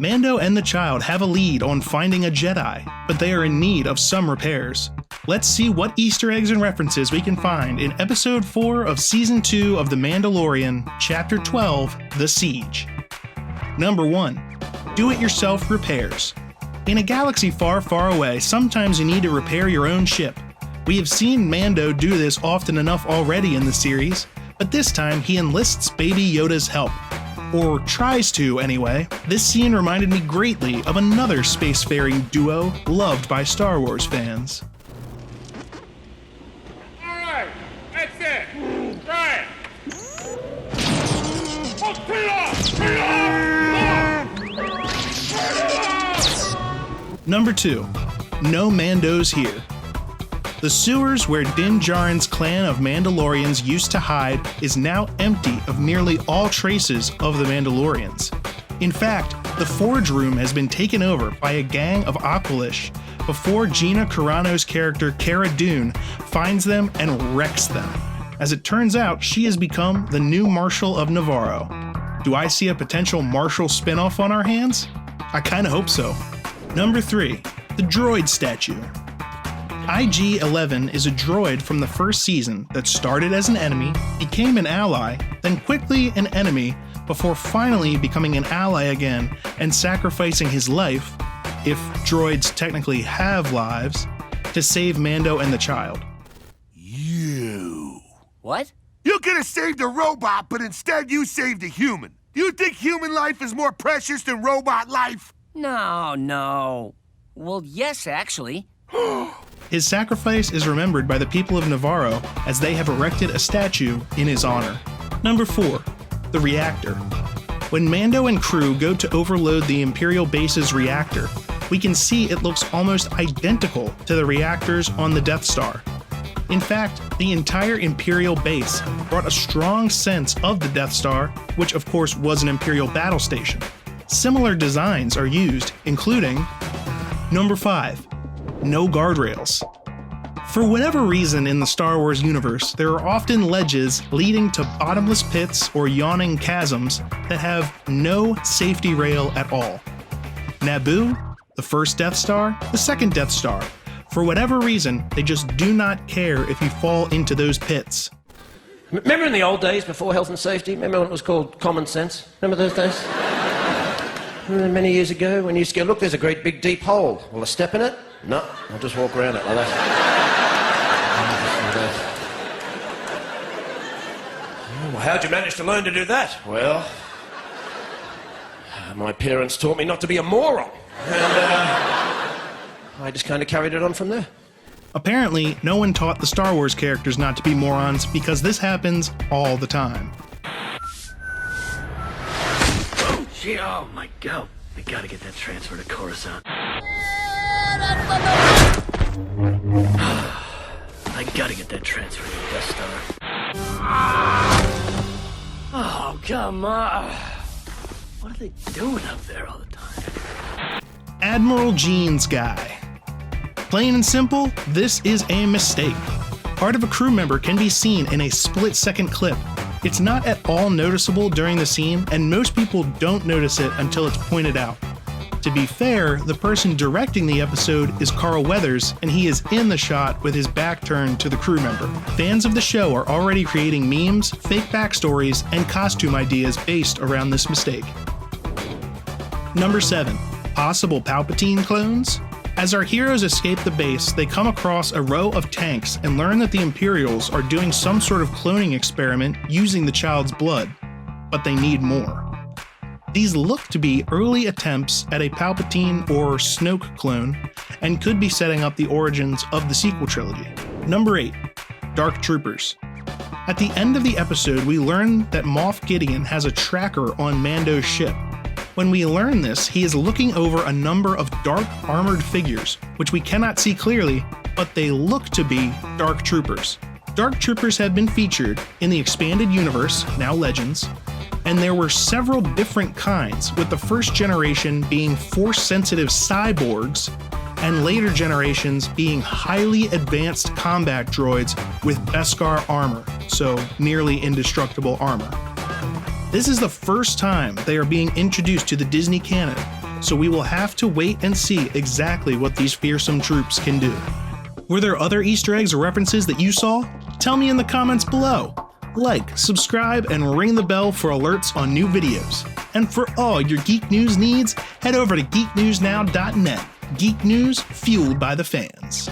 Mando and the child have a lead on finding a Jedi, but they are in need of some repairs. Let's see what Easter eggs and references we can find in Episode 4 of Season 2 of The Mandalorian, Chapter 12, The Siege. Number 1. Do-it-yourself repairs. In a galaxy far, far away, sometimes you need to repair your own ship. We have seen Mando do this often enough already in the series, but this time he enlists Baby Yoda's help. Or tries to, anyway. This scene reminded me greatly of another spacefaring duo loved by Star Wars fans. Alright, that's it! Try it! Oh, turn it off! Turn it off! Number 2. No Mandos here. The sewers where Din Djarin's clan of Mandalorians used to hide is now empty of nearly all traces of the Mandalorians. In fact, the Forge Room has been taken over by a gang of Aqualish before Gina Carano's character Cara Dune finds them and wrecks them. As it turns out, she has become the new Marshal of Navarro. Do I see a potential Marshal spin-off on our hands? I kinda hope so. Number 3. The Droid Statue. IG-11 is a droid from the first season that started as an enemy, became an ally, then quickly an enemy, before finally becoming an ally again and sacrificing his life, if droids technically have lives, to save Mando and the child. You. What? You could have saved a robot, but instead you saved a human. Do you think human life is more precious than robot life? No. Well, yes, actually. His sacrifice is remembered by the people of Navarro as they have erected a statue in his honor. Number 4. The Reactor. When Mando and crew go to overload the Imperial Base's reactor, we can see it looks almost identical to the reactors on the Death Star. In fact, the entire Imperial Base brought a strong sense of the Death Star, which of course was an Imperial battle station. Similar designs are used, including Number 5. No guardrails. For whatever reason in the Star Wars universe, there are often ledges leading to bottomless pits or yawning chasms that have no safety rail at all. Naboo, the first Death Star, the second Death Star. For whatever reason, they just do not care if you fall into those pits. Remember in the old days before health and safety? Remember when it was called common sense? Remember those days? Remember many years ago when you used to go, look, there's a great big deep hole. Will I step in it? No, I'll just walk around it like that. Well, how'd you manage to learn to do that? Well, my parents taught me not to be a moron. And I just kind of carried it on from there. Apparently, no one taught the Star Wars characters not to be morons because this happens all the time. Oh, gee, oh my God. I gotta get that transfer to Coruscant. I gotta get that transfer to the Death Star. Oh, come on. What are they doing up there all the time? Admiral Jeans Guy. Plain and simple, this is a mistake. Part of a crew member can be seen in a split-second clip. It's not at all noticeable during the scene, and most people don't notice it until it's pointed out. To be fair, the person directing the episode is Carl Weathers, and he is in the shot with his back turned to the crew member. Fans of the show are already creating memes, fake backstories, and costume ideas based around this mistake. Number 7. Possible Palpatine clones? As our heroes escape the base, they come across a row of tanks and learn that the Imperials are doing some sort of cloning experiment using the child's blood. But they need more. These look to be early attempts at a Palpatine or Snoke clone, and could be setting up the origins of the sequel trilogy. Number 8. Dark Troopers. At the end of the episode, we learn that Moff Gideon has a tracker on Mando's ship. When we learn this, he is looking over a number of dark armored figures, which we cannot see clearly, but they look to be Dark Troopers. Dark Troopers have been featured in the expanded universe, now Legends, and there were several different kinds, with the first generation being force-sensitive cyborgs, and later generations being highly advanced combat droids with Beskar armor, so nearly indestructible armor. This is the first time they are being introduced to the Disney canon, so we will have to wait and see exactly what these fearsome troops can do. Were there other Easter eggs or references that you saw? Tell me in the comments below. Like, subscribe, and ring the bell for alerts on new videos. And for all your geek news needs, head over to geeknewsnow.net. Geek news fueled by the fans.